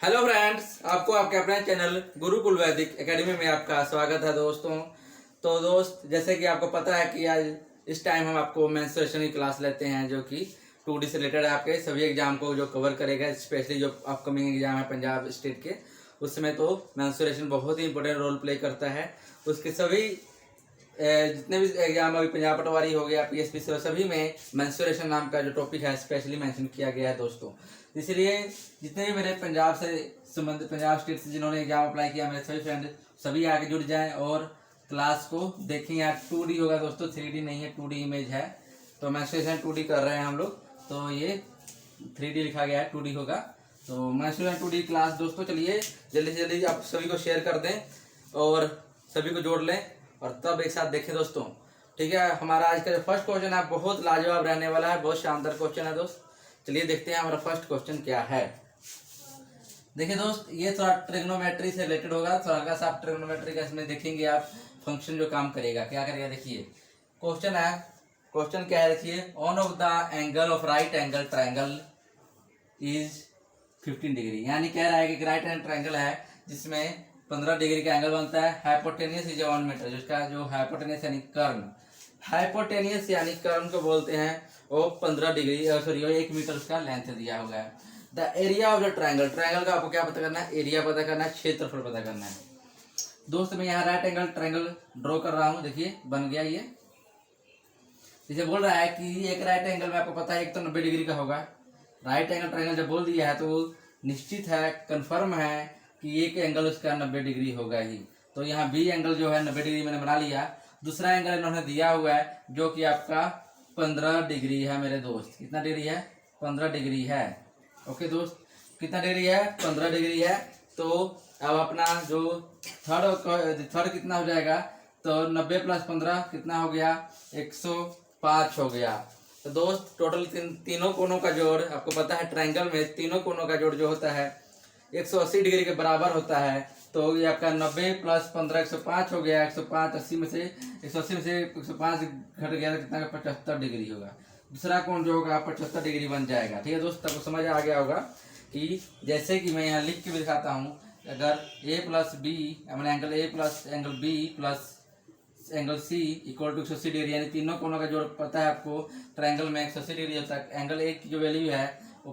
Hello friends, आपको आपके अपने चैनल गुरुकुल वैदिक एकेडमी में आपका स्वागत है दोस्तों। तो दोस्त, जैसे कि आपको पता है कि आज इस टाइम हम आपको मेंस्ट्रुएशन की क्लास लेते हैं, जो कि 2D से रिलेटेड है। आपके सभी एग्जाम को जो कवर करेगा, स्पेशली जो अपकमिंग एग्जाम है पंजाब स्टेट के, उसमें तो मेंस्ट्रुएशन बहुत ही इंपॉर्टेंट रोल प्ले करता है। उसके सभी जितने भी एग्जाम अभी पंजाब पटवारी हो गया, पीएसपी से, सभी में मेंस्ट्रुएशन नाम का जो टॉपिक है स्पेशली मेंशन किया गया है दोस्तों। इसलिए जितने भी मेरे पंजाब से संबंधित, पंजाब स्टेट से जिन्होंने एग्जाम अप्लाई किया, मेरे सभी फ्रेंड सभी आगे जुड़ जाएं और क्लास को देखें। यार 2D होगा दोस्तों, 3D नहीं है, 2D इमेज है। तो मेंस्ट्रुएशन 2D कर रहे हैं हम लोग, तो ये 3D लिखा गया है, 2D होगा। तो मेंस्ट्रुएशन 2D क्लास दोस्तों, चलिए जल्दी से जल्दी आप सभी को शेयर कर दें और सभी को जोड़ लें और तब एक साथ देखें दोस्तों। ठीक है, हमारा आज का जो फर्स्ट क्वेश्चन है बहुत लाजवाब रहने वाला है, बहुत शानदार क्वेश्चन है दोस्त। चलिए देखते हैं हमारा फर्स्ट क्वेश्चन क्या है। देखिए दोस्त, ये थोड़ा ट्रिग्नोमेट्री से रिलेटेड होगा, थोड़ा हल्का सा आप ट्रिग्नोमेट्री का इसमें देखेंगे आप फंक्शन जो काम करेगा, क्या करेगा। देखिए क्वेश्चन है, क्वेश्चन क्या है, देखिए on off the angle of right angle triangle is 15 degree. यानी कह रहा है कि राइट एंगल ट्राइंगल है जिसमें 15 डिग्री का एंगल बनता है। हाइपोटेनियस इज 1 मीटर, जिसका जो हाइपोटेनियस यानी कर्ण, हाइपोटेनियस यानी कर्ण को बोलते हैं, वो 15 डिग्री सॉरी 1 मीटर उसका लेंथ दिया होगा। The area of the triangle, triangle का आपको क्या पता करना है, एरिया पता करना है, क्षेत्रफल पता करना है दोस्त। मैं यहाँ राइट एंगल ट्राइंगल ड्रॉ कर रहा हूँ, देखिए बन गया ये। इसे बोल रहा है कि एक राइट एंगल में आपको पता है एक तो 90 डिग्री का होगा। राइट एंगल ट्राइंगल जब बोल दिया है तो निश्चित है, कंफर्म है कि एक एंगल उसका 90 डिग्री होगा ही। तो यहाँ बी एंगल जो है 90 डिग्री मैंने बना लिया। दूसरा एंगल इन्होंने दिया हुआ है जो कि आपका 15 डिग्री है मेरे दोस्त। कितना डिग्री है, 15 डिग्री है। ओके दोस्त, कितना डिग्री है, 15 डिग्री है। तो अब अपना जो थर्ड कितना हो जाएगा, तो 90 प्लस 15 कितना हो गया, 105 हो गया। तो दोस्त टोटल तीनों कोनों का जोड़, आपको पता है ट्रायंगल में तीनों कोनों का जोड़ जो होता है 180 डिग्री के बराबर होता है। तो ये आपका 90 प्लस 15 105 हो गया। 105 80 में से 180 में से 105 घट गया तो कितना, 75 डिग्री होगा। दूसरा कोण जो होगा 75 डिग्री बन जाएगा। ठीक है दोस्त, तब समझ आ गया होगा कि जैसे कि मैं यहाँ लिख के भी दिखाता हूँ, अगर ए प्लस बी मैंने angle A plus angle B plus angle C equal to 180 degree, यानी तीनों कोनों का जोड़ पता है आपको ट्रायंगल में 180 डिग्री होता है। एंगल ए की जो वैल्यू है वो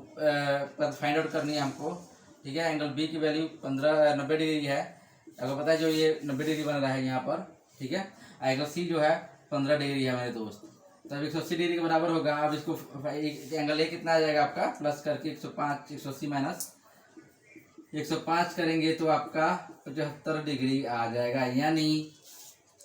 फाइंड आउट करनी है हमको। ठीक है, एंगल बी की वैल्यू 90 डिग्री है, अगर पता है जो ये 90 डिग्री बन रहा है यहाँ पर। ठीक है, एंगल सी जो है 15 डिग्री है मेरे दोस्त, तब 180 डिग्री के बराबर होगा। अब इसको एंगल ए कितना आ जाएगा आपका, प्लस करके 105 180 माइनस 105 करेंगे तो आपका 75 डिग्री आ जाएगा। यानी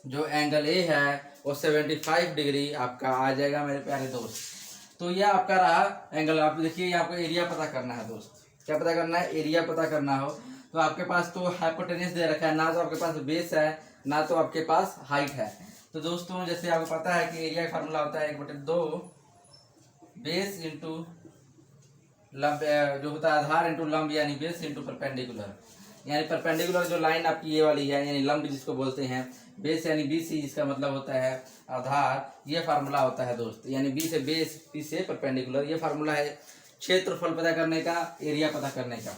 जो एंगल ए है वो 75 डिग्री आपका आ जाएगा मेरे प्यारे दोस्त। तो यह आपका रहा एंगल। आप देखिए, ये आपको एरिया पता करना है दोस्त। क्या पता करना है, एरिया पता करना हो तो आपके पास तो हाइपोटेनियस दे रखा है, ना तो आपके पास बेस है ना तो आपके पास हाइट है। तो दोस्तों जैसे आपको पता है कि एरिया का फार्मूला होता है 1/2 बेस इंटू लंब, जो होता है आधार इंटू लंब, यानी बेस इंटू परपेंडिकुलर। यानी परपेंडिकुलर जो लाइन आपकी ये वाली है, यानी लंब जिसको बोलते हैं, बेस यानी BC जिसका मतलब होता है आधार, ये फार्मूला होता है दोस्त। यानी बी से बेस, बी से परपेंडिकुलर, ये फार्मूला है क्षेत्रफल पता करने का, एरिया पता करने का।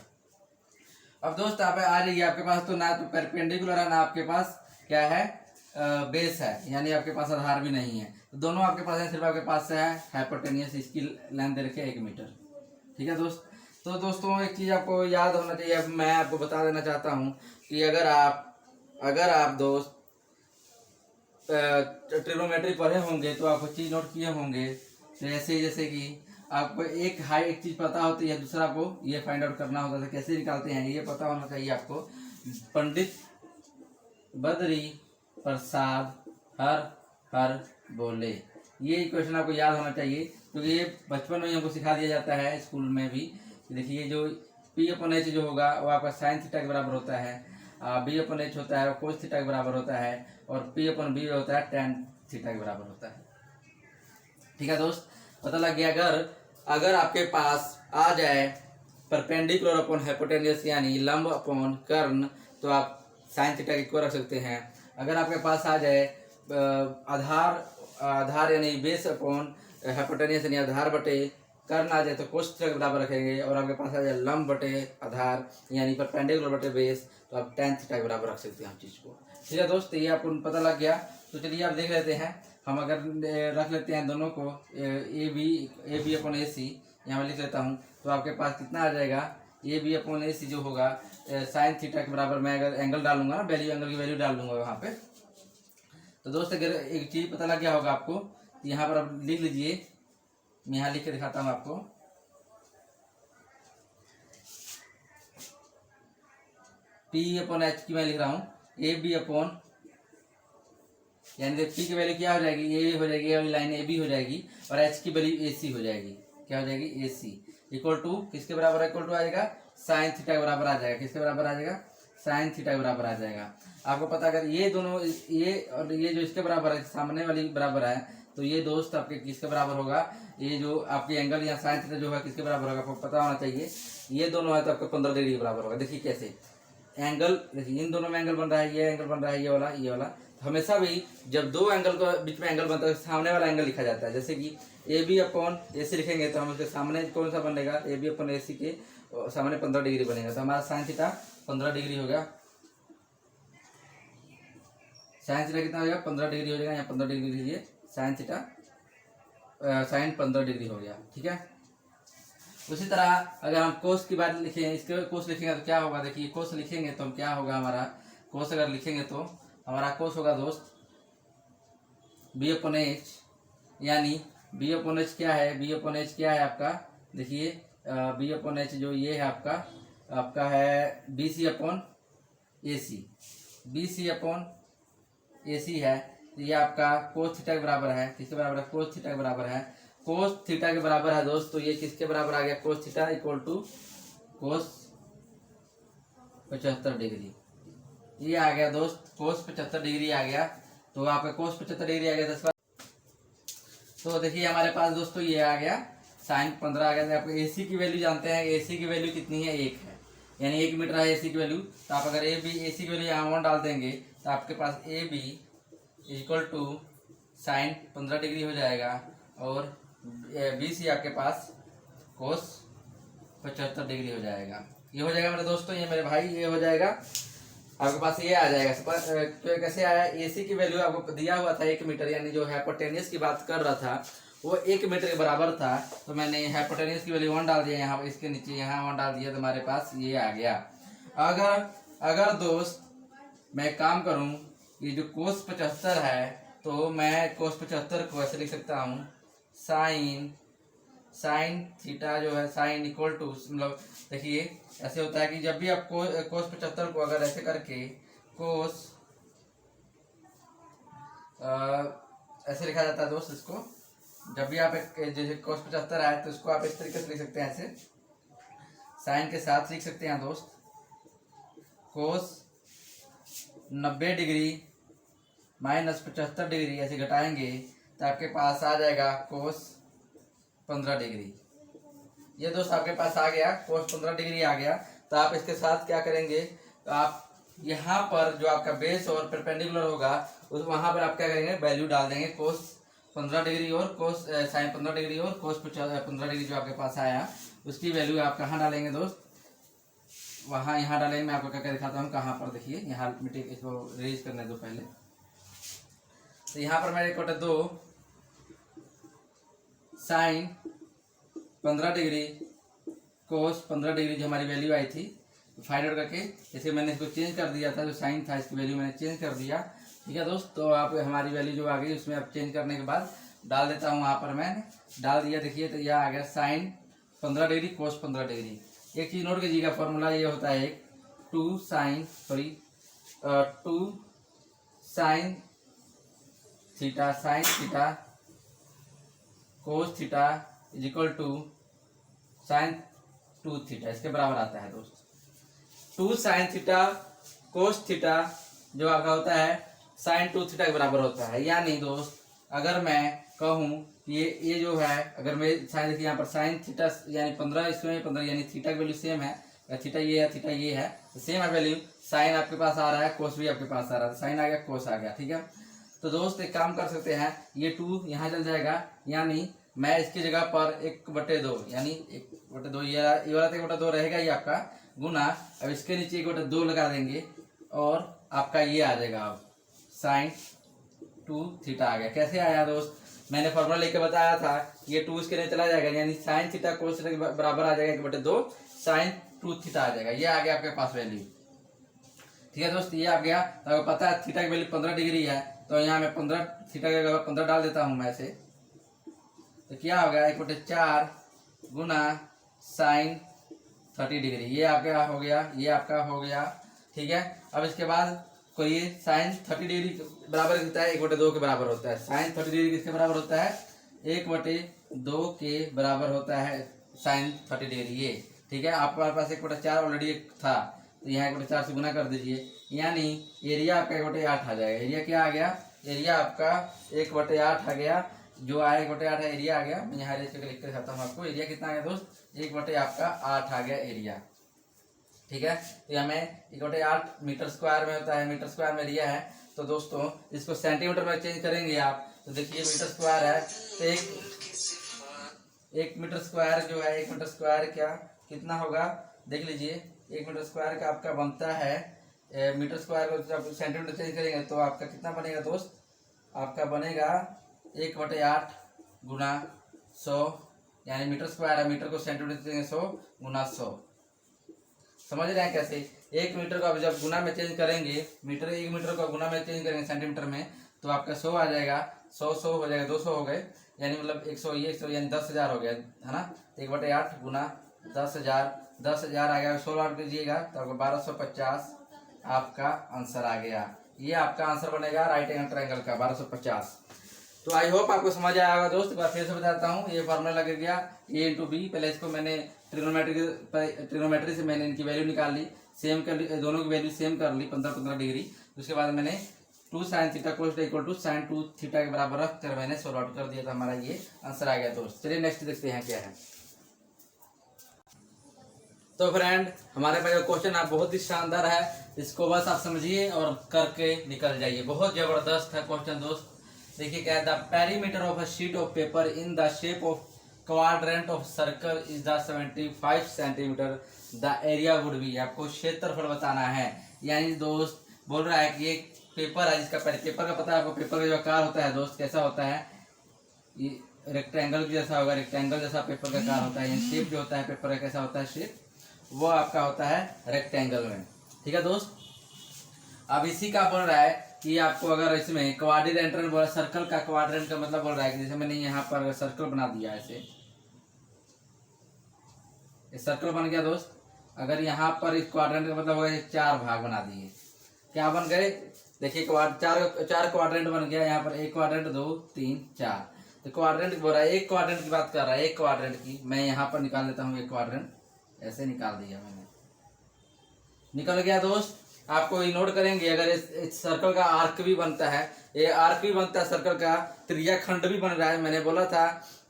अब दोस्त आप आ जाइए, आपके पास तो ना तो परपेंडिकुलर है ना आपके पास क्या है, बेस है, यानी आपके पास आधार भी नहीं है। तो दोनों आपके पास है, सिर्फ आपके पास है हाइपोटेनियस, इसकी लेंथ दे रखे 1 मीटर। ठीक है दोस्त। तो दोस्तों एक चीज़ आपको याद होना चाहिए, अब मैं आपको बता देना चाहता हूँ कि अगर आप दोस्त ट्रिग्नोमेट्री पढ़े होंगे तो आपको चीज़ नोट किए होंगे, जैसे कि आपको एक चीज़ पता होती है, दूसरा को ये फाइंड आउट करना होता है कैसे निकालते हैं, ये पता होना चाहिए आपको। पंडित बद्री प्रसाद हर हर बोले, ये क्वेश्चन आपको याद होना चाहिए, क्योंकि ये बचपन में ही हमको सिखा दिया जाता है स्कूल में भी। देखिए जो P/H जो होगा वो आपका साइन थीटा के बराबर होता है, B/H होता है वो कोस थीटा के बराबर होता है, और P/B होता है tan थीटा के बराबर होता है। ठीक है दोस्त, पता लग गया। अगर आपके पास आ जाए परपेंडिकुलर अपॉन हाइपोटेनियस यानी लंब अपॉन कर्ण, तो आप साइन थीटा इक्वल रख सकते हैं। अगर आपके पास आ जाए आधार यानी बेस अपॉन हाइपोटेनियस यानी आधार बटे कर्ण आ जाए तो कोस थीटा के बराबर रखेंगे, और आपके पास आ जाए लंब बटे आधार यानी परपेंडिकुलर बटे बेस, तो आप tan थीटा के बराबर रख सकते हैं हम चीज़ को। ठीक है दोस्त, ये आपको पता लग गया। तो चलिए आप देख लेते हैं, हम अगर रख लेते हैं दोनों को ए बी अपॉन ए सी, यहाँ मैं लिख लेता हूँ, तो आपके पास कितना आ जाएगा, ए बी अपॉन ए सी जो होगा साइन थीटा के बराबर, मैं अगर एंगल डालूंगा ना, वैल्यू एंगल की वैल्यू डाल दूंगा वहाँ पे। तो दोस्त अगर एक चीज़ पता लग गया होगा आपको, यहाँ पर आप लिख लीजिए, मैं यहाँ लिख के दिखाता हूँ आपको। पी अपॉन एच की मैं लिख रहा हूँ, ए बी अपॉन, यानी पी की वैल्यू क्या हो जाएगी, ए हो जाएगी, ये वाली लाइन ए बी हो जाएगी, और एच की वैल्यू ए सी हो जाएगी। क्या हो जाएगी, ए सी इक्वल टू किसके बराबर, इक्वल टू आ जाएगा साइन थीटा के बराबर आ जाएगा। किसके बराबर आ जाएगा, साइन थीटा के बराबर आ जाएगा। आपको पता अगर ये दोनों, ये और ये जो इसके बराबर है, सामने वाली बराबर है, तो ये दोस्त आपके किसके बराबर होगा, ये जो आपके एंगल या साइन थीटा जो है किसके बराबर होगा, आपको पता होना चाहिए। ये दोनों है तो आपका 15 डिग्री के बराबर होगा। देखिए कैसे एंगल, देखिए इन दोनों में एंगल बन रहा है, ये एंगल बन रहा है, ये वाला, ये वाला। हमेशा भी जब दो एंगल के बीच में एंगल बनता है, सामने वाला एंगल लिखा जाता है। जैसे कि ए बी अपॉन ए सी लिखेंगे तो हम उसके सामने कौन सा बनेगा, ए बी अपॉन ए सी के सामने 15 डिग्री बनेगा, तो हमारा साइन थीटा 15 डिग्री हो गया। साइन थीटा कितना हो जाएगा, 15 डिग्री हो जाएगा। यहाँ 15 डिग्री लीजिए, साइन थीटा साइन 15 डिग्री हो गया। ठीक है, उसी तरह अगर हम कोस की बात लिखें, इसके कोस लिखेंगे तो क्या होगा, देखिए कोस लिखेंगे तो हम क्या होगा, हमारा कोस अगर लिखेंगे तो हमारा कोस होगा दोस्त बी अपॉन एच, यानी बी अपॉन एच क्या है, बी अपॉन एच क्या है आपका, देखिए बी अपॉन एच जो ये है आपका है बी सी अपॉन ए सी, बी सी अपॉन ए सी है, तो ये आपका कोस थीटा के बराबर है। किसके बराबर है, कोस थीटा के बराबर है। कोस थीटा के बराबर है दोस्त, तो ये किसके बराबर आ गया, cos theta equal to cos 75 degree. ये आ गया दोस्त, कोस 75 डिग्री आ गया। तो आपका कोस 75 डिग्री आ गया 10 बार। तो देखिए हमारे पास दोस्तों ये आ गया साइन 15 आ गया। तो आपको एसी की वैल्यू जानते हैं, एसी की वैल्यू कितनी है, 1 है, यानी 1 मीटर है एसी की वैल्यू। तो आप अगर ए बी एसी की वैल्यू यहाँ 1 डाल देंगे तो आपके पास A B equal to sine 15 degree हो जाएगा, और बी सी आपके पास कोस 75 डिग्री हो जाएगा। ये हो जाएगा मेरे दोस्तों, ये मेरे भाई, ये हो जाएगा आपके पास, ये आ जाएगा। तो कैसे आया, एसी की वैल्यू आपको दिया हुआ था 1 मीटर, यानी जो हाइपोटेन्यूस की बात कर रहा था वो 1 मीटर के बराबर था। तो मैंने हाइपोटेन्यूस की वैल्यू 1 डाल दिया यहाँ, इसके नीचे यहाँ 1 डाल दिया, तो हमारे पास ये आ गया। अगर दोस्त मैं काम करूँ, ये जो कोस 75 है, तो मैं कोस 75 को ऐसे लिख सकता हूँ, साइन थीटा जो है, साइन इक्वल टू, मतलब देखिए ऐसे होता है कि जब भी आप कोस 75 को अगर ऐसे करके कोस ऐसे लिखा जाता है दोस्त, इसको जब भी आप जैसे कोस 75 आए तो इसको आप इस तरीके से लिख सकते हैं, ऐसे साइन के साथ लिख सकते हैं दोस्त, कोस 90 डिग्री माइनस 75 डिग्री, ऐसे घटाएंगे तो आपके पास आ जाएगा कोस 15 डिग्री। ये दोस्त आपके पास आ गया, कोस 15 डिग्री आ गया। तो आप इसके साथ क्या करेंगे, तो आप यहाँ पर जो आपका बेस और परपेंडिकुलर होगा उस वहाँ पर आप क्या करेंगे, वैल्यू डाल देंगे, कोस 15 डिग्री और कोस साइन 15 डिग्री और कोस 15 डिग्री जो आपके पास आया उसकी वैल्यू आप कहाँ डालेंगे दोस्त, वहाँ यहाँ डालेंगे। मैं आपको क्या दिखाता हूँ कहाँ पर, देखिए यहाँ मिट्टी इसको रेज करने दो पहले। तो यहाँ पर मेरे कोटे 2 साइन 15 डिग्री कोस 15 डिग्री जो हमारी वैल्यू आई थी, फाइंड आउट करके जैसे मैंने इसको चेंज कर दिया था, जो साइन था इसकी वैल्यू मैंने चेंज कर दिया। ठीक है दोस्त, तो आप हमारी वैल्यू जो आ गई उसमें आप चेंज करने के बाद डाल देता हूँ, वहाँ पर मैंने डाल दिया। देखिए तो यह आ गया साइन 15 डिग्री कोस 15 डिग्री। एक चीज़ नोट कीजिएगा, फॉर्मूला ये होता है 2 sine theta cos theta is equal to sine 2 theta, इसके बराबर आता है दोस्त। 2 साइन थीटा कोस थीटा जो आपका होता है साइन 2 थीटा के बराबर होता है। यानी दोस्त अगर मैं कहूँ ये जो है, अगर मैं साइन, देखिए यहाँ पर साइन थीटा यानी 15, इसमें 15, यानी थीटा की वैल्यू सेम है, थीटा ये है, थीटा ये है, तो सेम है वैल्यू। साइन आपके पास आ रहा है, कोस भी आपके पास आ रहा है, साइन आ गया कोस आ गया। ठीक है, तो दोस्त एक काम कर सकते हैं, ये 2 यहाँ चल जाएगा, यानी मैं इसकी जगह पर 1/2 यानी 1/2 ये वाला तो 1/2 रहेगा ही आपका, गुना अब इसके नीचे 1/2 लगा देंगे और आपका ये आ जाएगा अब sin 2 थीटा आ गया। कैसे आया दोस्त, मैंने फॉर्मूला लेके बताया था, ये 2 इसके लिए चला जाएगा यानी sin थीटा cos थीटा के बराबर आ जाएगा 1/2 sin 2 थीटा आ जाएगा। ये आ गया आपके पास वैल्यू। ठीक है दोस्त, ये आ गया। तो अगर पता है थीटा की वैल्यू 15 डिग्री है तो यहाँ मैं 15 थीटा के अगर 15 डाल देता हूँ मैं ऐसे, तो क्या होगा 1/4 गुना sin 30 डिग्री। ये आपका हो गया, ये आपका हो गया। ठीक है, अब इसके बाद कोई sin 30 डिग्री बराबर कितना है 1/2 के बराबर होता है। sin 30 डिग्री किसके बराबर होता है 1/2 के बराबर होता है sin 30 डिग्री ये। ठीक है, आपके पास 1/4 ऑलरेडी था तो यहाँ 1/4 से गुना कर दीजिए, यानी एरिया आपका 1/8 आ जाएगा। एरिया क्या आ गया, एरिया आपका 1/8 आ गया, जो आया 1/8 है एरिया आ गया। मैं यहाँ लिख के दिखाता हूँ आपको, एरिया कितना आ गया दोस्त 1/8 आ गया एरिया। ठीक है, तो हमें 1/8 मीटर स्क्वायर में होता है, मीटर स्क्वायर में एरिया है। तो दोस्तों इसको सेंटीमीटर में चेंज करेंगे आप, तो देखिए मीटर स्क्वायर है तो एक मीटर स्क्वायर जो है 1 मीटर स्क्वायर क्या कितना होगा देख लीजिए। 1 मीटर स्क्वायर का आपका बनता है मीटर स्क्वायर को जब सेंटीमीटर चेंज करेंगे तो आपका कितना बनेगा दोस्त, आपका बनेगा 1/8 गुना 100, यानी मीटर स्क्वायर है, मीटर को सेंटीमीटर चेंज 100 गुना 100। समझ रहे हैं कैसे, 1 मीटर को अब जब गुना में चेंज करेंगे, 1 मीटर को गुना में चेंज करेंगे सेंटीमीटर में तो आपका 100 आ जाएगा, 100 हो जाएगा, 200 हो गए, यानी मतलब 100 ये 100 यानी 10,000 हो गया है ना। 1/8 गुना 10,000, 10,000 आ गया, 16 ऐड कीजिएगा तो आपका 1250 आपका आंसर आ गया। ये आपका आंसर बनेगा राइट एंगल ट्रायंगल का 1250। तो आई होप आपको समझ आया होगा दोस्त। एक बार फिर से बताता हूँ, ये फार्मूला लग गया a इंटू बी। पहले इसको मैंने ट्रिग्नोमेट्री से मैंने इनकी वैल्यू निकाल ली, सेम कर ली, दोनों की वैल्यू सेम कर ली 15-15 डिग्री। उसके बाद मैंने 2 sin theta cos theta equal to sin 2 theta के बराबर रख कर मैंने सॉल्व आउट कर दिया था, हमारा ये आंसर आ गया दोस्त। चलिए नेक्स्ट देखते हैं क्या है। तो फ्रेंड हमारे पास क्वेश्चन आप बहुत ही शानदार है, इसको बस आप समझिए और करके निकल जाइए। बहुत जबरदस्त है क्वेश्चन दोस्त। देखिए क्या है, the perimeter of a sheet of paper in the shape of quadrant of circle is the 75 centimetre, the area would be. आपको क्षेत्रफल बताना है, यानी दोस्त बोल रहा है कि एक पेपर है जिसका पेपर का पता है आपको, पेपर का जो आकार होता है दोस्त कैसा होता है, ये रेक्टेंगल जैसा होगा, रेक्टेंगल जैसा पेपर का आकार होता है। शेप जो होता है पेपर का कैसा होता है शेप, वो आपका होता है रेक्टेंगल में। ठीक है दोस्त, अब इसी का बोल रहा है कि आपको अगर इसमें क्वाड्रेंट बोला, सर्कल का क्वाड्रेंट का मतलब बोल रहा है कि जैसे मैंने यहाँ पर सर्कल बना दिया ऐसे, ये सर्कल बन गया दोस्त। अगर यहाँ पर इस क्वाड्रेंट का मतलब होगा 4 भाग बना दिए, क्या बन गए देखिए, चार क्वाड्रेंट बन गया। यहाँ पर 1 क्वाड्रेंट 2 3 4, तो क्वाड्रेंट बोल रहा है, एक क्वाड्रेंट की बात कर रहा है, एक क्वाड्रेंट की। मैं यहाँ पर निकाल लेता हूँ, एक क्वाड्रेंट ऐसे निकाल दिया मैंने, निकल गया दोस्त। आपको ये नोट करेंगे, अगर इस सर्कल का आर्क भी बनता है, ये आर्क भी बनता है सर्कल का, त्रिज्या खंड भी बन रहा है। मैंने बोला था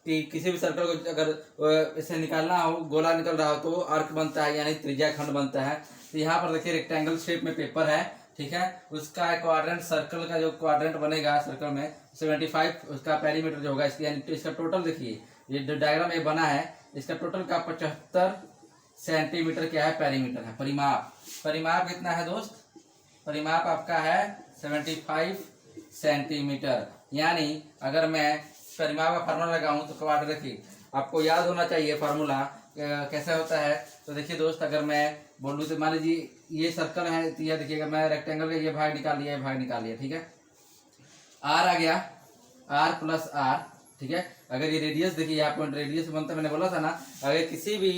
कि किसी भी सर्कल को अगर इसे निकालना हो, गोला निकल रहा हो तो आर्क बनता है यानी त्रिज्या खंड बनता है। तो यहाँ पर देखिए रेक्टेंगल शेप में पेपर है, ठीक है, उसका क्वाड्रेंट सर्कल का जो क्वाड्रेंट बनेगा सर्कल में 75 उसका पेरीमीटर जो होगा इसकी, यानी इसका टोटल देखिए ये जो डायग्राम ये बना है इसका टोटल का 75 सेंटीमीटर क्या है पेरीमीटर है। परिमाप कितना है दोस्त, परिमाप आपका है 75 सेंटीमीटर। यानी अगर मैं परिमाप का फार्मूला लगाऊं तो क्वाड्रेंट देखिए आपको याद होना चाहिए फार्मूला कैसा होता है। तो देखिए दोस्त, अगर मैं बोलूँ तो मान लीजिए ये सर्कल है, तो ये देखिएगा मैं रेक्टेंगल का ये भाग निकाल लिया, ये भाग निकाल लिया, ठीक है, आर आ गया, आर प्लस आर, ठीक है। अगर ये रेडियस देखिए यहाँ पॉइंट रेडियस बनता है, मैंने बोला था ना, अगर किसी भी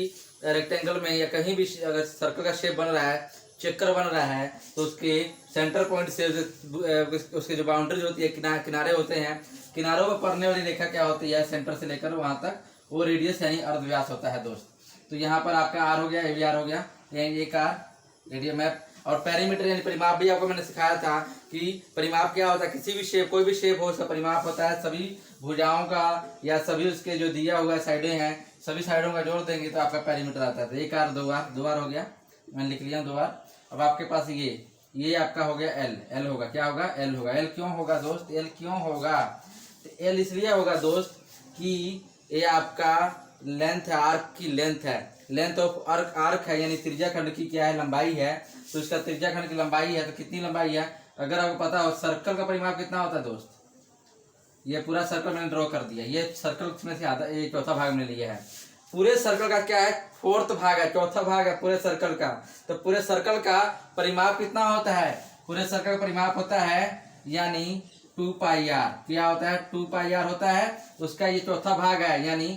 रेक्टेंगल में या कहीं भी अगर सर्कल का शेप बन रहा है, चक्कर बन रहा है, तो उसके सेंटर पॉइंट से उसके जो बाउंड्रीज होती है, किनारे होते हैं, किनारों पर पड़ने वाली रेखा क्या होती है, सेंटर से लेकर वहां तक, वो रेडियस यानी अर्धव्यास होता है दोस्त। तो यहाँ पर आपका आर हो गया, ये भी आर हो गया, यानी एक आर रेडियस मैप। और पेरीमीटर यानी परिमाप भी आपको मैंने सिखाया था कि परिमाप क्या होता है, किसी भी शेप, कोई भी शेप हो उसका परिमाप होता है, सभी भुजाओं का या सभी उसके जो दिया हुआ साइडें हैं सभी साइडों का जोड़ देंगे तो आपका पेरीमीटर आता है। तो एक आर, दो आर हो गया, मैंने लिख लिया 2 आर। अब आपके पास ये आपका हो गया एल होगा, क्या होगा, एल होगा। एल क्यों होगा दोस्त, एल क्यों होगा, तो एल इसलिए होगा दोस्त कि ये आपका लेंथ है, आर्क की लेंथ है, लेंथ ऑफ आर्क, आर्क है यानी त्रिज्या खंड की क्या है, लंबाई है। तो इसका त्रिज्या खंड की लंबाई है, तो कितनी लंबाई है, अगर आपको पता हो सर्कल का परिमाप कितना होता है दोस्त, ये पूरा सर्कल मैंने ड्रॉ कर दिया, ये सर्कल में से आधा, ये चौथा भाग मैंने लिया है। पूरे सर्कल का क्या है, फोर्थ भाग है, चौथा भाग है पूरे सर्कल का। तो पूरे सर्कल का परिमाप कितना होता है, पूरे सर्कल का परिमाप होता है यानी 2πr, क्या होता है 2πr होता है। उसका ये चौथा भाग है, यानी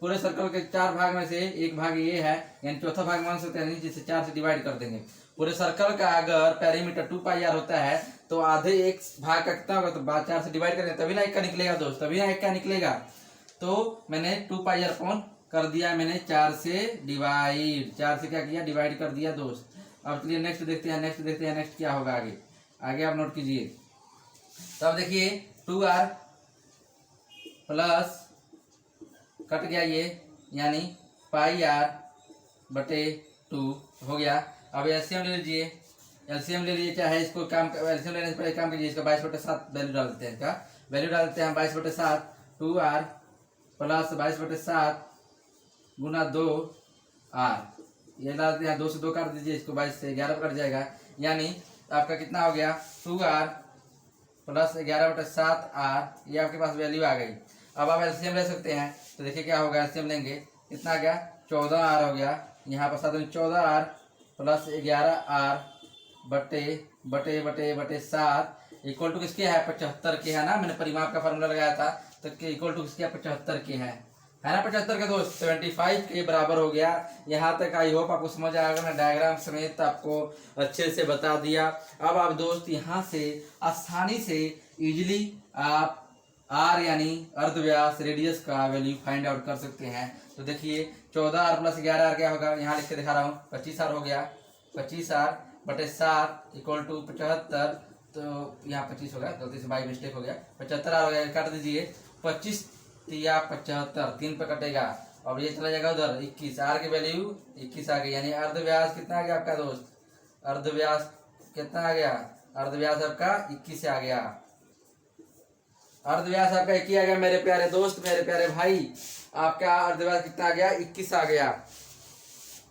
पूरे सर्कल के 4 भाग में से एक भाग ये है, यानी चौथा भाग मान सकते हैं, जिसे 4 से डिवाइड कर देंगे। पूरे सर्कल का अगर पेरीमीटर 2πr होता है तो आधे एक भाग का कितना होगा, तो 4 से डिवाइड करेंगे तभी ना 1 का निकलेगा दोस्त, तभी ना 1 का निकलेगा। तो मैंने 2πr अपॉन कर दिया, मैंने 4 से डिवाइड, 4 से क्या किया, डिवाइड कर दिया दोस्त। अब चलिए नेक्स्ट देखते हैं, नेक्स्ट देखते हैं, नेक्स्ट क्या होगा आगे, आगे आप नोट कीजिए। तो अब देखिए 2r प्लस कट गया ये, यानी πr बटे 2 हो गया। अब एलसीएम ले लीजिए, एलसीएम ले लीजिए, चाहे इसको काम, एलसीएम लेने से पहले काम कीजिए, इसका 22/7 वैल्यू डाल देते हैं, इसका वैल्यू डाल देते हैं 22/7, 2r प्लस 22/7 गुना 2r, ये डाल देते हैं, 2 से 2 काट दीजिए, इसको 22 से 11 कट जाएगा, यानी आपका कितना हो गया 2r प्लस 11/7r, ये आपके पास वैल्यू आ गई। अब आप एलसीएम ले सकते हैं, तो देखिए क्या होगा, एलसीएम लेंगे कितना आ गया 14r हो गया, यहाँ पर साथ में 14r प्लस 11r बटे बटे बटे बटे 7 इक्वल टू किसके है, 75 के है ना, मैंने परिमाप का फॉर्मूला लगाया था, तो इक्वल टू किसके 75 के है ना, 75 के दोस्त 75 के बराबर हो गया। यहाँ तक आई होप आपको समझ आएगा, मैं डायग्राम समेत आपको अच्छे से बता दिया। अब आप दोस्त यहाँ से आसानी से इजीली आप आर यानी अर्धव्यास रेडियस का वैल्यू फाइंड आउट कर सकते हैं। तो देखिए 14r प्लस 11r क्या होगा, यहाँ लिख के दिखा रहा हूँ, 25r हो गया, 25r बटे 7 इक्वल टू 75, तो यहाँ 25 हो गया, गलती से बाई मिस्टेक हो गया, 75r हो गया, काट दीजिए, 25 या 75 3 पे कटेगा, और ये चला जाएगा उधर 21, आर की वैल्यू 21 आ गई, यानी अर्धव्यास कितना आ गया आपका दोस्त, अर्धव्यास कितना आ गया, अर्धव्यास आपका 21 आ गया, अर्धव्यास आपका 21 आ गया मेरे प्यारे दोस्त, मेरे प्यारे भाई, आपका अर्धव्यास कितना आ गया 21 आ गया।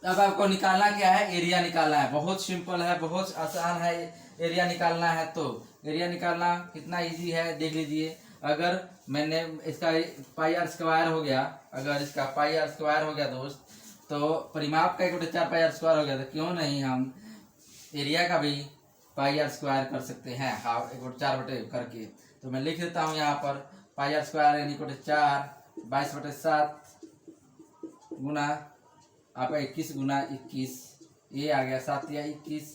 अब आपको निकालना क्या है, एरिया निकालना है, बहुत सिंपल है, बहुत आसान है एरिया निकालना है। तो एरिया निकालना कितना इजी है देख लीजिए, अगर मैंने इसका πr² हो गया, अगर इसका πr² हो गया दोस्त, तो परिमाप का 1/4 πr² हो गया, तो क्यों नहीं हम एरिया का भी πr² कर सकते हैं, हाँ 1/4 करके। तो मैं लिख देता हूँ यहाँ पर πr² यानी 4 22/7 गुना आपका 21 गुना 21, ये आ गया 7 या 21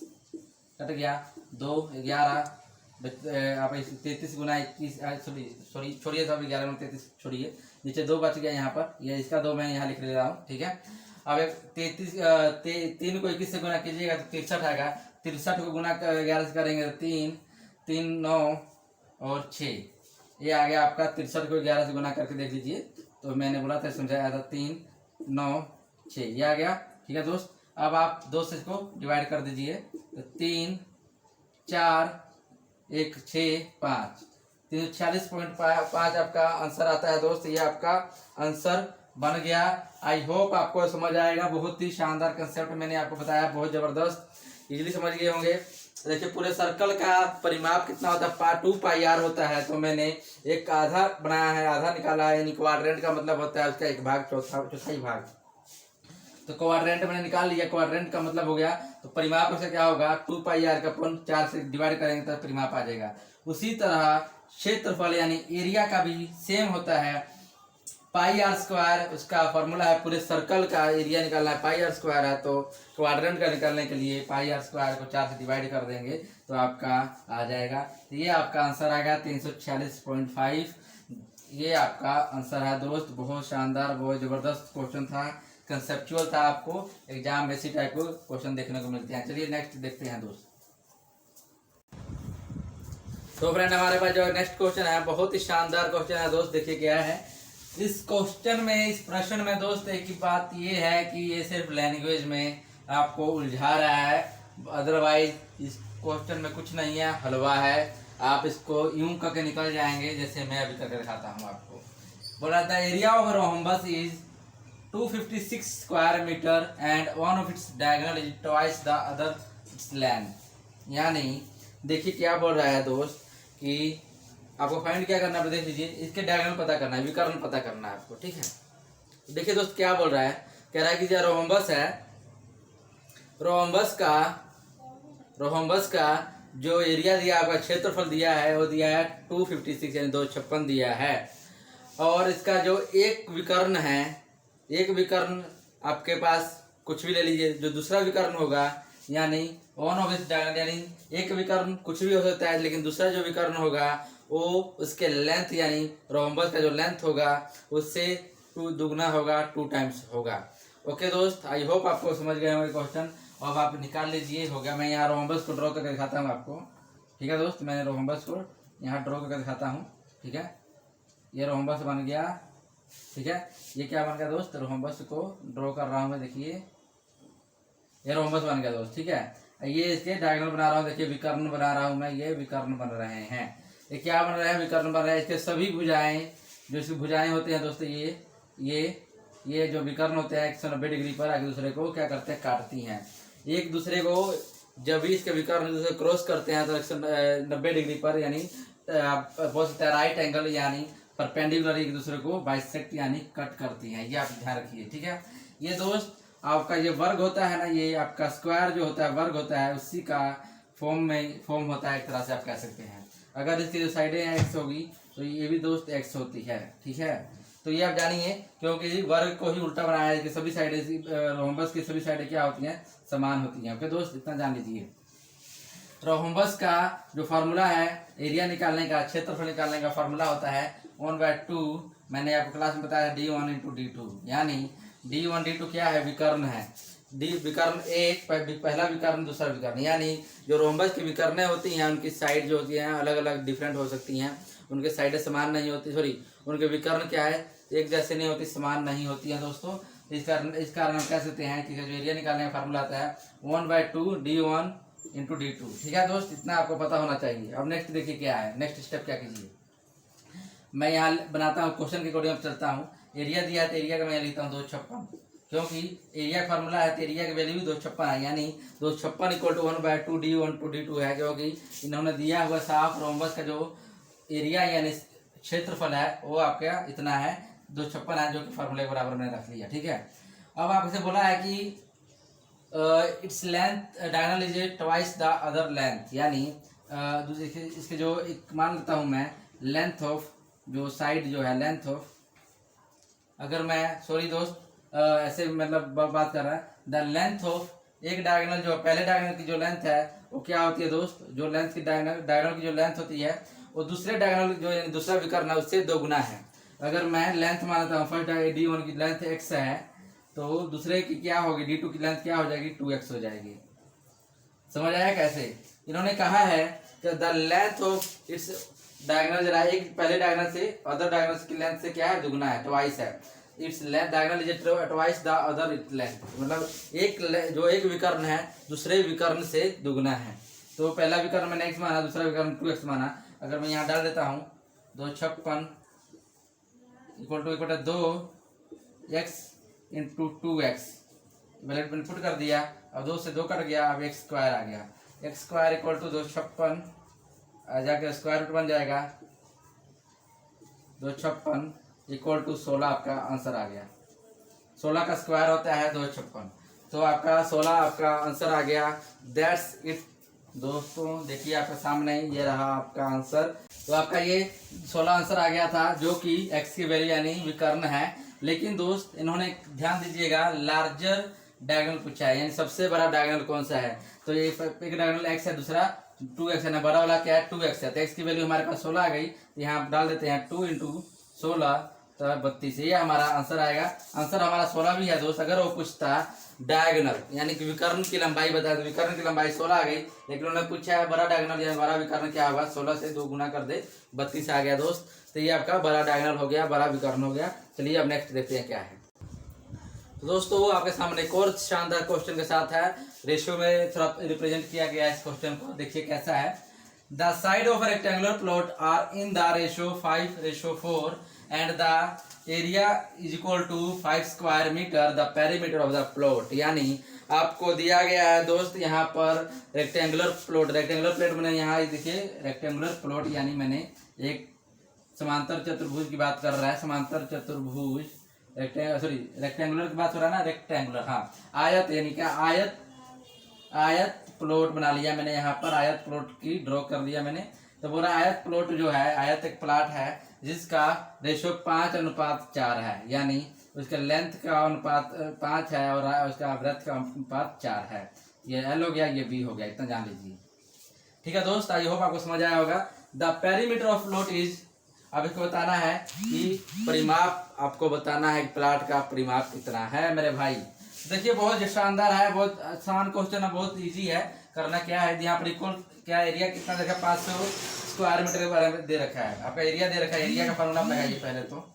कट गया, 2 11 आप 33 गुना 21, सॉरी छोड़िए, सब 11 गुना 33 छोड़िए, नीचे 2 बच गया यहाँ पर, ये इसका 2 मैं यहाँ लिख ले रहा हूँ, ठीक है। अब 3 को 21 से गुना कीजिएगा तो 63 आएगा, 63 को गुना 11 से करेंगे तो 3 3 9 और 6, ये आ गया आपका 63 को 11 से गुना करके देख लीजिए, तो मैंने बोला था समझाया था 3 9 6, ये आ गया, ठीक है दोस्त। अब आप 2 से इसको डिवाइड कर दीजिए, तो 3 4 1 6 5 346.5 आपका आंसर आता है दोस्त, ये आपका आंसर बन गया। आई होप आपको समझ आएगा, बहुत ही शानदार कंसेप्ट मैंने आपको बताया, बहुत जबरदस्त, इजीली समझ गए होंगे। देखिए पूरे सर्कल का परिमाप कितना होता है, 2πr होता है, तो मैंने एक आधा बनाया है, आधा निकाला है, यानी क्वाड्रेंट का मतलब होता है उसका एक भाग, चौथाई भाग, तो क्वाड्रेंट मैंने निकाल लिया, क्वाड्रेंट का मतलब हो गया, तो परिमाप से क्या होगा 2πr का 4 से डिवाइड करेंगे तो परिमाप आ जाएगा। उसी तरह क्षेत्रफल यानी एरिया का भी सेम होता है, πr², उसका फॉर्मूला है पूरे सर्कल का एरिया निकालना है, πr² है, तो क्वाड्रेंट का निकालने के लिए πr² को 4 से डिवाइड कर देंगे तो आपका आ जाएगा, तो ये आपका आंसर आ गया 346.5, ये आपका आंसर है दोस्त। बहुत शानदार, बहुत जबरदस्त क्वेश्चन था, कंसेप्चुअल था, आपको एग्जाम में इसी टाइप को क्वेश्चन देखने को मिलते हैं। चलिए नेक्स्ट देखते हैं दोस्त। तो फ्रेंड हमारे पास जो नेक्स्ट क्वेश्चन है बहुत ही शानदार क्वेश्चन है दोस्त, देखिए क्या है इस क्वेश्चन में, इस प्रश्न में दोस्त। एक ही बात ये है कि ये सिर्फ लैंग्वेज में आपको उलझा रहा है, अदरवाइज इस क्वेश्चन में कुछ नहीं है, हलवा है, आप इसको यूं करके निकल जाएंगे, जैसे मैं अभी करके दिखाता हूँ आपको। बोला the area of rhombus is 256 square metre and one of its diagonal is twice the other its length. यानी देखिए क्या बोल रहा है दोस्त कि आपको फाइंड क्या करना है, देख लीजिए, इसके डायगोनल पता करना है, विकर्ण पता करना है आपको, ठीक है। देखिए दोस्त क्या बोल रहा है, कह रहा है कि जो रोहम्बस है, रोहम्बस का जो एरिया दिया, आपका क्षेत्रफल दिया है वो दिया है 256 यानी 256 दिया है। और इसका जो एक विकर्ण है, एक विकर्ण आपके पास कुछ भी ले लीजिए, जो दूसरा विकर्ण होगा यानी वन ऑफ इट्स डायगोनल, यानी एक विकर्ण कुछ भी हो सकता है, लेकिन दूसरा जो विकर्ण होगा वो उसके लेंथ यानी रोहम्बस का जो लेंथ होगा उससे 2 दुगना होगा, 2 टाइम्स होगा। ओके दोस्त, आई होप आपको समझ गए होंगे क्वेश्चन। अब आप निकाल लीजिए, हो गया। मैं यहाँ रोहम्बस को ड्रॉ करके दिखाता हूँ आपको, ठीक है दोस्त। मैंने रोहम्बस को यहाँ ड्रॉ करके दिखाता हूँ, ठीक है। ये रोहम्बस बन गया, ठीक है। ये क्या बन गया दोस्त, रोहम्बस को ड्रॉ कर रहा हूँ मैं, देखिए ये रोहम्बस बन गया दोस्त, ठीक है। ये इसके डायगोनल बना रहा हूँ, देखिए विकर्ण बना रहा हूँ मैं, ये विकर्ण बन रहे हैं। ये क्या बन रहे हैं, विकर्ण बन रहे हैं। इसके सभी भुजाएं, जो इसकी भुजाएं होते हैं दोस्तों, ये जो विकर्ण होते हैं 190 डिग्री पर एक दूसरे को क्या करते हैं, काटती हैं। एक दूसरे को जब भी इसके विकर्ण दूसरे क्रॉस करते हैं तो 190 डिग्री पर, यानी बोल सकते हैं राइट एंगल यानी परपेंडिकुलर एक दूसरे को बाइसेक्ट यानी कट करती हैं। ये आप ध्यान रखिए, ठीक है। ये दोस्त आपका ये वर्ग होता है ना, ये आपका स्क्वायर जो होता है, वर्ग होता है, उसी का फॉर्म होता है, एक तरह से आप कह सकते हैं। अगर इसकी जो साइडें एक्स होगी तो ये भी दोस्त एक्स होती है, ठीक है। तो ये आप जानिए, क्योंकि वर्ग को ही उल्टा बनाया है कि सभी साइडें, रोहम्बस की सभी साइडें क्या होती हैं, समान होती हैं। ओके दोस्त, इतना जान लीजिए। रोहम्बस का जो फार्मूला है एरिया निकालने का, क्षेत्रफल निकालने का फार्मूला होता है 1/2। मैंने आपको क्लास में बताया D1 × D2, यानी D1 D2 क्या है, विकर्ण है। डी विकर्ण एक, पहला विकर्ण दूसरा विकर्ण, यानी जो रोहम्बस की विकर्णें होती हैं उनकी साइड जो होती हैं अलग अलग डिफरेंट हो सकती हैं, उनके साइडें समान नहीं होती, सॉरी उनके विकर्ण क्या है, एक जैसे नहीं होती, समान नहीं होती हैं दोस्तों। इस कारण हम कह सकते हैं कि जो एरिया निकालने का फार्मूला आता है 1/2 D1 × D2, ठीक है दोस्त। इतना आपको पता होना चाहिए। अब नेक्स्ट देखिए क्या है, नेक्स्ट स्टेप क्या कीजिए, मैं यहाँ बनाता हूँ क्वेश्चन के अकॉर्डिंग चलता हूँ। एरिया दिया है तो एरिया का मैं लिखता हूँ 256, क्योंकि एरिया का फार्मूला है तो एरिया की वैल्यू भी 256 है, यानी 256 = 1/2 D1 × D2 है, क्योंकि इन्होंने दिया हुआ साफ रोहम्बस का जो एरिया यानी क्षेत्रफल है वो आपका इतना है, 256 है, जो कि फार्मूले के बराबर मैंने रख लिया, ठीक है। अब आपसे बोला है कि its length diagonal is twice the other length, यानी दूसरे इसके जो एक मान लेता हूँ मैं, लेंथ ऑफ जो साइड जो है, लेंथ ऑफ, अगर मैं सॉरी दोस्त ऐसे मतलब बात कर रहा है, द लेंथ ऑफ एक डायगोनल, जो पहले डायगोनल की जो लेंथ है वो क्या होती है दोस्त, जो लेंथ की डायगोनल की जो लेंथ होती है वो दूसरे डायगोनल जो यानी दूसरा विकर्ण है उससे 2 गुना है। अगर मैं लेंथ मानता हूँ, फर्स्ट D1 की लेंथ x है तो दूसरे की क्या होगी, D2 की लेंथ क्या हो जाएगी, 2x हो जाएगी। समझ आया कैसे? इन्होंने कहा है कि the length of its diagonal, जरा एक पहले डायगोनल से अदर डायगोनल की लेंथ से क्या है, दुगना है, ट्वाइस है। Its length diagonal is twice the other its length, मतलब जो एक विकर्ण है दूसरे विकर्ण से दुगना है। तो पहला विकर्ण मैंने x माना, दूसरा विकर्ण 2x माना। अगर मैं यहाँ डाल देता हूँ 256 = 2x × 2x, ब्रैकेट में पुट कर दिया, अब 2 से 2 कट गया, अब x² आ गया, x² = 256 जाके स्क्वायर रूट बन जाएगा, 256 = 16, आपका आंसर आ गया। 16 का स्क्वायर होता है 256, तो आपका 16 आपका आंसर आ गया। दैट्स इट दोस्तों, देखिए आपके सामने ये रहा आपका आंसर। तो आपका ये 16 आंसर आ गया था, जो कि x की वैल्यू यानी विकर्ण है। लेकिन दोस्त इन्होंने ध्यान दीजिएगा, लार्जर डायगोनल पूछा है, यानी सबसे बड़ा डायगोनल कौन सा है। तो ये एक डायगोनल x है, दूसरा 2x है ना, बड़ा वाला क्या है 2x है। तो x की वैल्यू हमारे पास 16 आ गई, तो यहाँ आप डाल देते हैं 2 × 16 तो 32, ये हमारा आंसर आएगा। आंसर हमारा 16 भी है दोस्त। अगर वो पूछता डायगोनल यानी कि विकर्ण की लंबाई बता, तो विकर्ण की लंबाई 16 आ गई, लेकिन उन्होंने पूछा है बड़ा डायगोनल या बड़ा विकर्ण क्या होगा, 16 से 2 गुना कर दे, 32 आ गया दोस्त। तो ये आपका बड़ा डायगोनल हो गया, बड़ा विकर्ण हो गया। चलिए अब नेक्स्ट देखते हैं क्या है। तो दोस्तों आपके सामने एक और शानदार क्वेश्चन के साथ है, रेशियो में थोड़ा रिप्रेजेंट किया गया है इस क्वेश्चन को। देखिए कैसा है, the side of rectangular plot are in the ratio 5:4 and the area is equal to 5 square metre the perimeter of the plot. यानी आपको दिया गया है दोस्त यहाँ पर रेक्टेंगुलर प्लॉट मैंने यहाँ देखिए रेक्टेंगुलर प्लॉट, यानी मैंने एक समांतर चतुर्भुज की बात कर रहा है, समांतर चतुर्भुज रेक्टेंगुलर की बात हो रहा है ना, रेक्टेंगुलर, हाँ, आयत यानी क्या, आयत प्लॉट बना लिया मैंने, यहाँ पर आयत प्लॉट की ड्रॉ कर लिया मैंने। तो बोला आयत प्लॉट जो है, आयत एक प्लॉट है जिसका रेशो 5:4 है, यानी उसका लेंथ का अनुपात 5 है और उसका ब्रेथ का अनुपात 4 है। ये एल हो गया, ये बी हो गया, इतना जान लीजिए। ठीक है दोस्त, आई होप आपको समझ आया होगा। The perimeter of plot is, अब इसको बताना है कि परिमाप, आपको बताना है कि प्लॉट का परिमाप कितना है मेरे भाई। देखिए बहुत शानदार है, बहुत आसान क्वेश्चन है, बहुत इजी है। करना क्या है, यहाँ पर इक्वल क्या एरिया कितना देखा, 500 स्क्वायर मीटर के बारे में दे रखा है, आपका एरिया दे रखा है। एरिया का फॉर्मूला लगाइए पहले तो,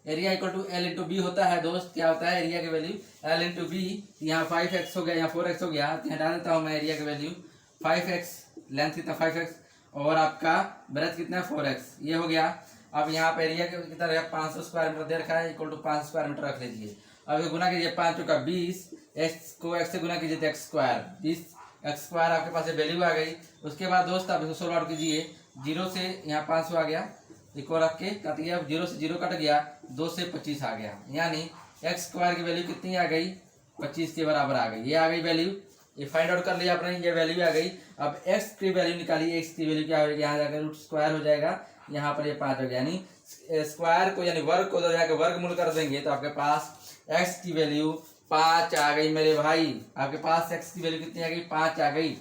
area equal to L into B होता है दोस्त। क्या होता है एरिया की वैल्यू, एल इंटू बी। यहाँ 5x हो गया, यहाँ 4x हो गया, तो यहाँ डाल देता हूँ मैं एरिया की वैल्यू 5x, लेंथ कितना 5x, और आपका ब्रेथ कितना है 4x, ये हो गया। अब यहाँ पे एरिया कितना रहेगा, 500 स्क्वायर मीटर दे रखा है, इक्वल टू 5 स्क्वायर मीटर रख लीजिए। अब ये गुना कीजिए, 5 चौका 20, x को x से गुना कीजिए तो x स्क्वायर, 20x स्क्वायर आपके पास वैल्यू आ गई। उसके बाद दोस्त आप इसको सोल्व आउट कीजिए, 0 से यहाँ 500 आ गया, इक्वल रख के कट गया, 0 से 0 कट गया, 2 से 25 आ गया, यानी x स्क्वायर की वैल्यू कितनी आ गई, 25 के बराबर आ गई। ये आ गई वैल्यू, ये फाइंड आउट कर लिया आपने, ये वैल्यू आ गई। अब x की वैल्यू निकालिए, x की वैल्यू क्या हो जाएगी, यहाँ जाकर रूट स्क्वायर हो जाएगा, यहाँ पर ये 5 हो गया, यानी स्क्वायर को यानी वर्ग को जाकर वर्गमूल कर देंगे तो आपके पास x की वैल्यू 5 आ गई मेरे भाई। आपके पास x की वैल्यू कितनी आ गई, 5 आ गई।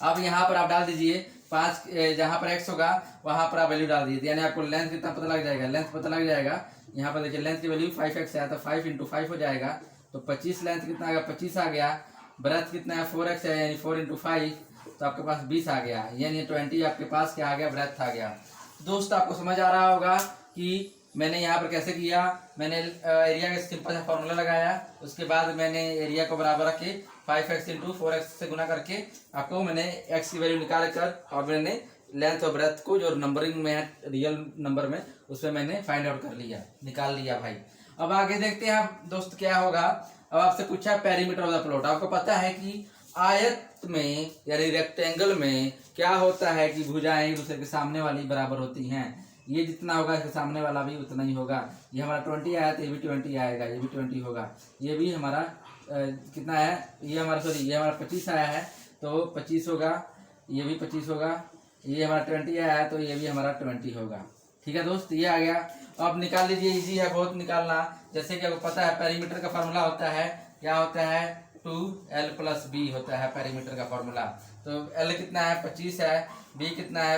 अब यहाँ पर आप डाल दीजिए 5, जहाँ पर x होगा वहां पर आप वैल्यू डाल दीजिए, यानी आपको लेंथ कितना पता लग जाएगा, लेंथ पता लग जाएगा। यहाँ पर देखिए लेंथ की वैल्यू 5x है, तो 5 × 5 हो जाएगा, तो 25 लेंथ कितना आ गया, 25 आ गया। ब्रेथ कितना है 4x है, यानी 4 × 5, तो आपके पास 20 आ गया, यानी 20 आपके पास क्या आ गया, ब्रेथ आ गया। दोस्त आपको समझ आ रहा होगा कि मैंने यहाँ पर कैसे किया। मैंने एरिया का सिंपल सा फॉर्मूला लगाया, उसके बाद मैंने एरिया को बराबर रख के 5x × 4x से गुना करके आपको मैंने x की वैल्यू निकाल कर, और मैंने लेंथ और ब्रेथ को जो नंबरिंग में है रियल नंबर में उसमें मैंने फाइंड आउट कर लिया, निकाल लिया भाई। अब आगे देखते हैं दोस्त क्या होगा। अब आपसे पूछा पेरीमीटर ऑफ द प्लॉट। आपको पता है कि आयत में यानी रेक्टेंगल में क्या होता है कि भुजाएं एक दूसरे के सामने वाली बराबर होती हैं। ये जितना होगा इसके सामने वाला भी उतना ही होगा। ये हमारा 20 आया तो ये भी 20 आएगा, ये भी 20 होगा, ये भी हमारा कितना है, ये हमारा ये हमारा 25 आया है तो 25 होगा, ये भी 25 होगा, ये हमारा 20 आया है तो ये भी हमारा 20 होगा। ठीक है दोस्त, ये आ गया। अब निकाल लीजिए, इजी है बहुत निकालना। जैसे कि आपको पता है पेरीमीटर का फार्मूला होता है, क्या होता है, 2l + b होता है पेरीमीटर का फार्मूला। तो l कितना है 25 है, b कितना है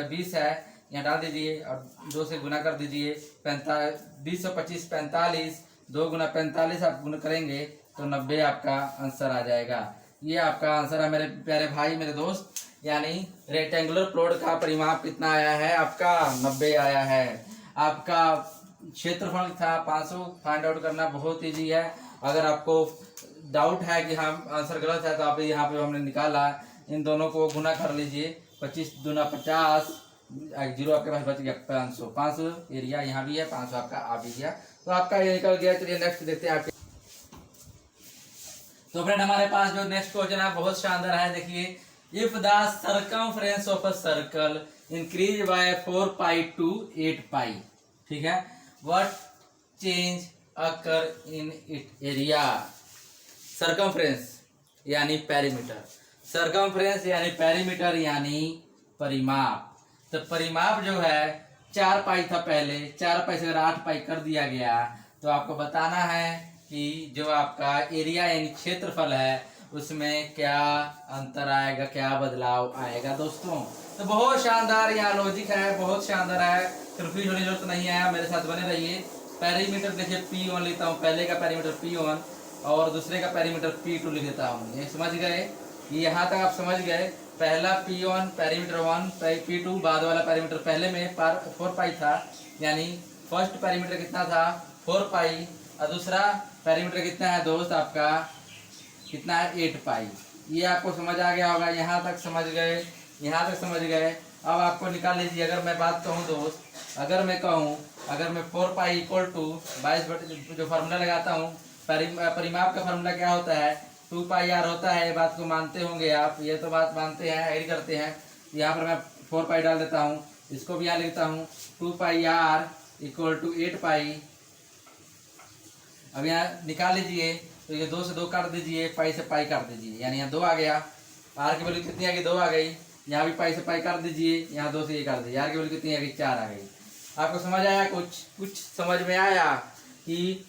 20 है, यहाँ डाल दीजिए और 2 से गुना कर दीजिए। 20 और 25 45, 2 × 45 आप गुना करेंगे तो 90 आपका आंसर आ जाएगा। ये आपका आंसर है मेरे प्यारे भाई मेरे दोस्त। यानी रेक्टेंगुलर प्लॉट का परिमाप कितना आया है आपका, 90 आया है। आपका क्षेत्रफल था 500, फाइंड आउट करना बहुत ईजी है। अगर आपको डाउट है कि हाँ आंसर गलत है तो आप यहाँ पे हमने निकाला, इन दोनों को गुना कर लीजिए, 25 दूना 50, 0 आपके पास बच गया 500। 500 एरिया यहाँ भी है, 500 आपका आ भी गया, तो आपका ये निकल गया। चलिए नेक्स्ट देखते हैं आपके। तो फ्रेंड हमारे पास जो नेक्स्ट क्वेश्चन है बहुत शानदार है। देखिए, if the circumference of a circle increase by 4 pi to 8 pi, ठीक है, what change occur in it area. Circumference यानी पेरीमीटर, सर्कमफ्रेंस यानी पेरीमीटर यानी परिमाप। तो परिमाप जो है 4 पाई था पहले, 4 पाई से अगर 8 पाई कर दिया गया तो आपको बताना है कि जो आपका एरिया यानी क्षेत्रफल है उसमें क्या अंतर आएगा, क्या बदलाव आएगा दोस्तों। तो बहुत शानदार यहाँ लॉजिक है, बहुत शानदार है, कंफ्यूज होने की जरूरत नहीं है, मेरे साथ बने रहिए। पेरीमीटर देखिए P1 लेता हूँ, पहले का पेरीमीटर P1 और दूसरे का पेरीमीटर P2 लिख देता हूँ। ये समझ गए, यहाँ तक आप समझ गए। पहला P1 पेरीमीटर 1, P2 बाद वाला पेरीमीटर पहले में 4 पाई था, यानी फर्स्ट पेरीमीटर कितना था 4 पाई, और दूसरा पेरीमीटर कितना है दोस्त आपका, कितना है 8 पाई। ये आपको समझ आ गया होगा, यहाँ तक समझ गए, यहाँ तक समझ गए। अब आपको निकाल लीजिए। अगर मैं बात कहूँ दोस्त, अगर मैं 4 पाई इक्वल टू 22 जो फार्मूला लगाता हूँ, परिमाप का फार्मूला क्या होता है, 2 पाई आर होता है। ये बात को मानते होंगे आप, ये तो बात मानते हैं, एग्री करते हैं। यहाँ पर मैं 4 पाई डाल देता हूँ, इसको भी यहाँ लिखता हूँ 2 पाई आर इक्वल टू 8 पाई। अब यहाँ निकाल लीजिए, तो ये 2 से 2 काट दीजिए, पाई से पाई काट दीजिए, यानी यहाँ 2 आ गया। आर की वैल्यू कितनी आ गई, 2 आ गई। यहाँ भी पाई से पाई काट दीजिए, यहाँ 2 से ये काट दीजिए, आर की वैल्यू कितनी आ गई, 4 आ गई। आपको समझ आया, कुछ समझ में आया कि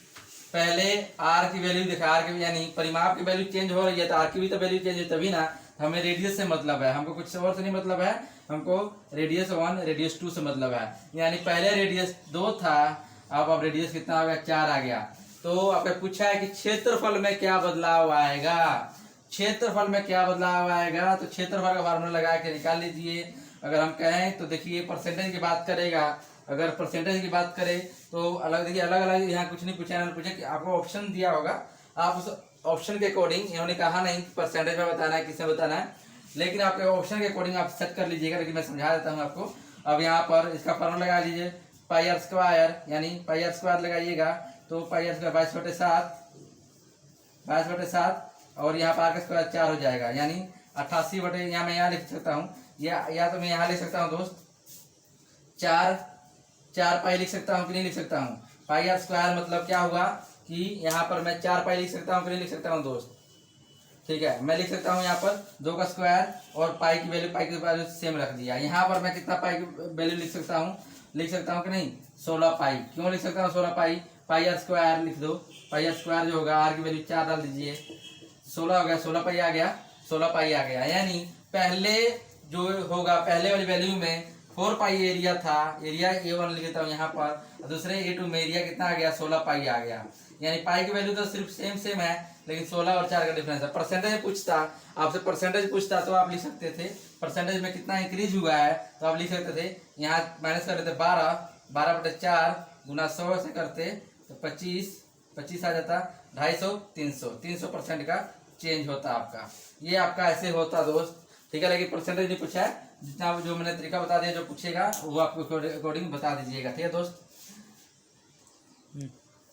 पहले आर की वैल्यू देखा, आर की यानी परिमाप की वैल्यू चेंज हो रही है, तो आर की भी तो वैल्यू चेंज हुई तभी ना। हमें रेडियस से मतलब है, हमको कुछ और से नहीं मतलब है, हमको रेडियस 1 रेडियस 2 से मतलब है। यानी पहले रेडियस 2 था, अब रेडियस कितना आ गया, 4 आ गया। तो आपने पूछा है कि क्षेत्रफल में क्या बदलाव आएगा, क्षेत्रफल में क्या बदलाव आएगा, तो क्षेत्रफल का फार्मूला लगा के निकाल लीजिए। अगर हम कहें तो देखिए परसेंटेज की बात करेगा, अगर परसेंटेज की बात करें तो अलग देखिए, अलग अलग यहाँ कुछ नहीं पूछा, इन्होंने पूछा कि आपको ऑप्शन दिया होगा, आप उस ऑप्शन के अकॉर्डिंग, इन्होंने कहा नहीं परसेंटेज में बताना है, किसमें बताना है, लेकिन आपके ऑप्शन के अकॉर्डिंग आप सेट कर लीजिएगा। लेकिन मैं समझा देता हूँ आपको। अब यहाँ पर इसका फार्मूला लगा लीजिए, पाई आर स्क्वायर, यानी पाई आर स्क्वायर लगाइएगा, तो पाई आर स्क्वायर 22/7 और यहाँ पर आर का स्क्वायर 4 हो जाएगा, यानी 88 बटे, यहाँ मैं यहाँ लिख सकता हूँ, या तो मैं यहाँ लिख सकता हूँ दोस्त 4 पाई लिख सकता हूँ कि नहीं लिख सकता हूँ। पाई आर स्क्वायर मतलब क्या होगा कि यहाँ पर मैं 4 पाई लिख सकता हूँ कि नहीं लिख सकता हूँ दोस्त, ठीक है। मैं लिख सकता हूँ यहाँ पर 2 का स्क्वायर और पाई की वैल्यू सेम रख दिया। यहाँ पर मैं कितना पाई की वैल्यू लिख सकता हूँ कि नहीं, 16 पाई। क्यों लिख सकता हूँ 16 पाई, पाई आर स्क्वायर लिख दो, पाई आर स्क्वायर जो होगा, आर की वैल्यू 4 डाल दीजिए, 16 हो गया, 16 पाई आ गया, 16 पाई आ गया। यानी पहले जो होगा, पहले वाली वैल्यू में 4 पाई एरिया था, एरिया A1 लिख देता हूँ यहाँ पर, दूसरे A2 में एरिया कितना आ गया, 16 पाई आ गया। यानी पाई की वैल्यू तो सिर्फ सेम है, लेकिन 16 और 4 का डिफरेंस है। परसेंटेज पूछता, आपसे परसेंटेज पूछता तो आप लिख सकते थे परसेंटेज में कितना इंक्रीज हुआ है, तो आप लिख सकते थे, यहाँ माइनस कर देते 12/4 गुना 100 से करते तो 25 आ जाता, 250 300% का चेंज होता आपका। ये आपका ऐसे होता दोस्त, ठीक है। लेकिन परसेंटेज नहीं पूछा है, जितना जो मैंने तरीका बता दिया, जो पूछेगा वो आपको अकॉर्डिंग बता दीजिएगा, ठीक है दोस्त।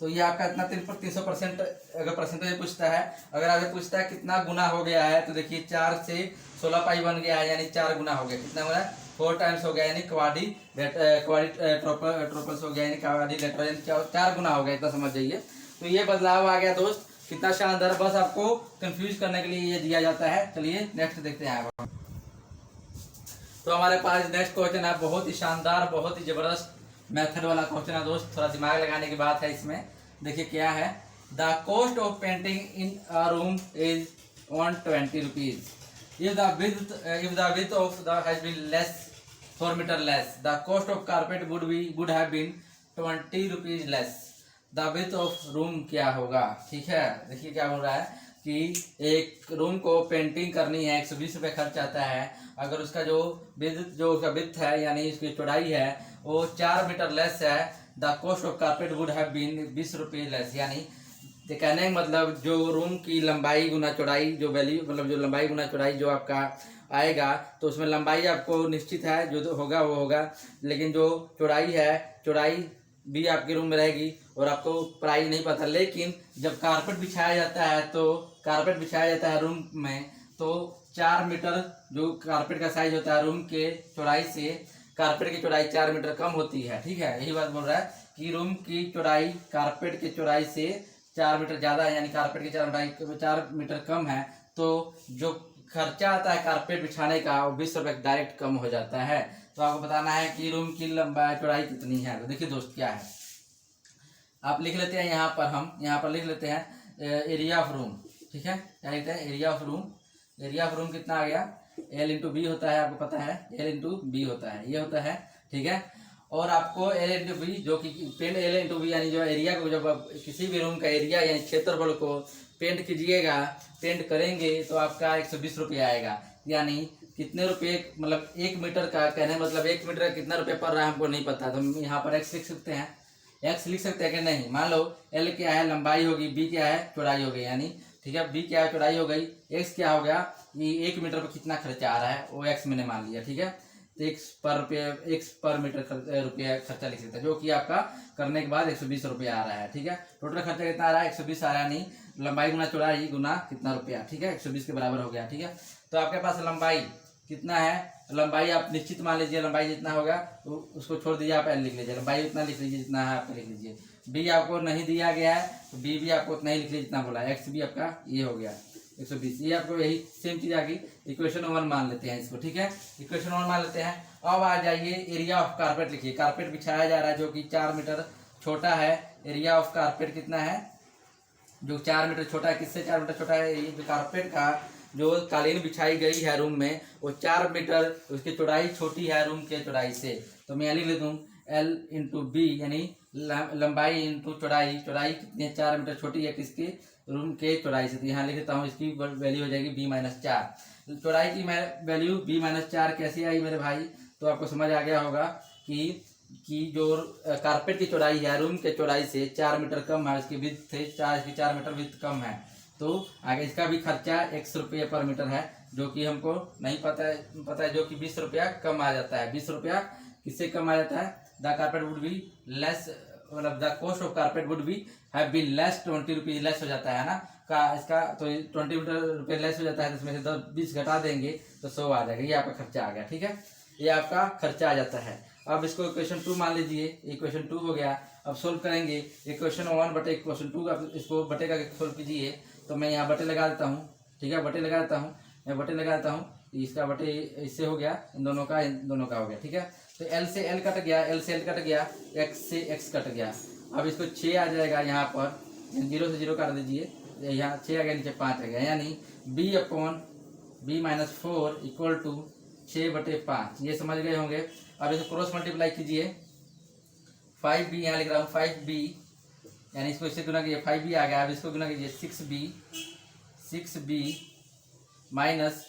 तो ये आपका इतना 300% अगर परसेंटेज पूछता है। अगर आपसे पूछता है कितना गुना हो गया है, तो देखिए 4 से 16 पाई बन गया है, यानी 4 गुना हो गया। कितना हो रहा है, 4 टाइम्स हो गया, यानी ट्रोपल्स हो गया, यानी क्वाड्रिलेटरल 4 गुना हो गया, इतना समझ जाइए। तो ये बदलाव आ गया दोस्त, कितना शानदार। बस आपको कंफ्यूज करने के लिए ये दिया जाता है। चलिए नेक्स्ट देखते हैं आप। तो हमारे पास नेक्स्ट क्वेश्चन है, बहुत ही शानदार, बहुत ही जबरदस्त मेथड वाला क्वेश्चन है दोस्त, थोड़ा दिमाग लगाने की बात है इसमें। देखिए क्या है, the cost of painting in a room is 120 rupees if the width of the has been less 4 meter less, the cost of carpet would have been 20 rupees less. the width of room क्या होगा, ठीक है। देखिए क्या बोल रहा है कि एक रूम को पेंटिंग करनी है, 120 रुपये खर्च आता है। अगर उसका जो विड्थ है, यानी उसकी चौड़ाई है, वो 4 मीटर लेस है, the cost of carpet would have been 20 रुपये लेस। यानी कहने का मतलब जो रूम की लंबाई गुना चौड़ाई, जो वैल्यू मतलब जो लंबाई गुना चौड़ाई जो आपका आएगा, तो उसमें लंबाई आपको निश्चित है, जो होगा वो होगा, लेकिन जो चौड़ाई है, चौड़ाई भी आपके रूम में रहेगी और आपको प्राइस नहीं पता। लेकिन जब कारपेट बिछाया जाता है, तो कारपेट बिछाया जाता है रूम में, तो 4 मीटर जो कारपेट का साइज होता है रूम के चौड़ाई से, कारपेट की चौड़ाई 4 मीटर कम होती है, ठीक है। यही बात बोल रहा है कि रूम की चौड़ाई कारपेट की चौड़ाई से 4 मीटर ज़्यादा है, यानी कारपेट की 4 मीटर कम है, तो जो खर्चा आता है कारपेट बिछाने का, वो 20 रुपये डायरेक्ट कम हो जाता है। तो आपको बताना है कि रूम की लंबाई चौड़ाई कितनी है। तो देखिए दोस्त क्या है, आप लिख लेते हैं यहाँ पर, हम यहाँ पर लिख लेते हैं एरिया ऑफ रूम, ठीक है। क्या लिखते हैं, area of room. Area of room कितना आ गया, L/B होता है, आपको पता है L/B होता है, ये होता है, ठीक है। और आपको L/B जो कि पेंट L/B यानी जो एरिया को, जब आप किसी भी रूम का एरिया यानी क्षेत्रफल को पेंट कीजिएगा, पेंट करेंगे, तो आपका 120 रुपये आएगा। यानी कितने रुपये, मतलब 1 मीटर का, कहने मतलब 1 मीटर का कितना रुपये पड़ रहा है हमको नहीं पता, तो हम यहाँ पर x लिख सकते हैं, x लिख सकते हैं कि नहीं। मान लो L क्या है, लंबाई होगी, B क्या है, चौड़ाई हो गई, यानी ठीक है, B क्या है, चौड़ाई हो गई, x क्या हो गया, ये 1 मीटर पर कितना खर्चा आ रहा है, वो x मैंने मान लिया, ठीक है। तो एक पर मीटर रुपया खर्चा लिख सकते हैं, जो कि आपका करने के बाद 120 रुपया आ रहा है। ठीक है, टोटल खर्चा कितना आ रहा है? 120 आ रहा है, नहीं लंबाई गुना चौड़ाई गुना कितना रुपया। ठीक है, 120 के बराबर हो गया। ठीक है, तो आपके पास लंबाई कितना है? लंबाई आप निश्चित मान लीजिए, लंबाई जितना होगा तो उसको छोड़ दीजिए, आप एल लिख लीजिए, लंबाई उतना लिख लीजिए जितना है आपका लिख लीजिए। बी आपको नहीं दिया गया है तो बी भी आपको उतना ही लिख लीजिए जितना बोला है। एक्स भी आपका ये हो गया 120, ये आपको यही सेम चीज आ गई। इक्वेशन 1 मान लेते हैं इसको। ठीक है, इक्वेशन 1 मान लेते हैं। अब आ जाइए एरिया ऑफ कारपेट लिखिए। कारपेट बिछाया जा रहा है जो कि 4 मीटर छोटा है। एरिया ऑफ कारपेट कितना है? जो 4 मीटर छोटा है। किससे 4 मीटर छोटा है? ये जो कारपेट का जो कालीन बिछाई गई है रूम में वो 4 मीटर, उसकी चौड़ाई छोटी है रूम के चौड़ाई से। तो मैं लिख दूँ L इंटू बी, यानी लंबाई इंटू चौड़ाई। चौड़ाई कितनी है? 4 मीटर छोटी है किसकी? रूम के चौड़ाई से। तो यहाँ लिख देता हूँ, इसकी वैल्यू हो जाएगी b-4। चौड़ाई की वैल्यू b-4 कैसी आई मेरे भाई? तो आपको समझ आ गया होगा कि जो कारपेट की चौड़ाई है रूम के चौड़ाई से 4 मीटर कम है, इसकी विड्थ से 4 मीटर विड्थ कम है। तो आगे इसका भी खर्चा x रुपये पर मीटर है, जो कि हमको नहीं पता है, जो कि 20 रुपया कम आ जाता है। 20 रुपया किससे कम आ जाता है? The carpet would be less, मतलब the cost of carpet would be have been less 20 rupees less हो जाता है ना का इसका। तो 20 रुपये लेस हो जाता है, तो इसमें से 10-20 घटा देंगे तो 100 आ जाएगा। ये आपका खर्चा आ गया। ठीक है, ये आपका खर्चा आ जाता है। अब इसको इक्वेशन 2 मान लीजिए, इक्वेशन 2 हो गया। अब सोल्व करेंगे इक्वेशन 1 बटे इक्वेशन 2 का, इसको बटे का सोल्व कीजिए। तो मैं यहाँ बटे लगा देता हूँ। ठीक है, बटे लगा देता हूँ, मैं बटे लगा देता हूँ। इसका बटे इससे हो गया, इन दोनों का हो गया। ठीक है, तो L से L कट गया, L से L कट गया, X से X कट गया। अब इसको 6 आ जाएगा यहाँ पर, 0 से 0 काट दीजिए, यहाँ 6 आ गया, नीचे 5 आ गया, यानी b/b-4 इक्वल टू 6/5। ये समझ गए होंगे। अब इसको क्रॉस मल्टीप्लाई कीजिए। 5b यहाँ लिख रहा हूँ, 5b यानी इसको इससे गुना कीजिए, 5b आ गया। अब इसको गुना कीजिए 6b माइनस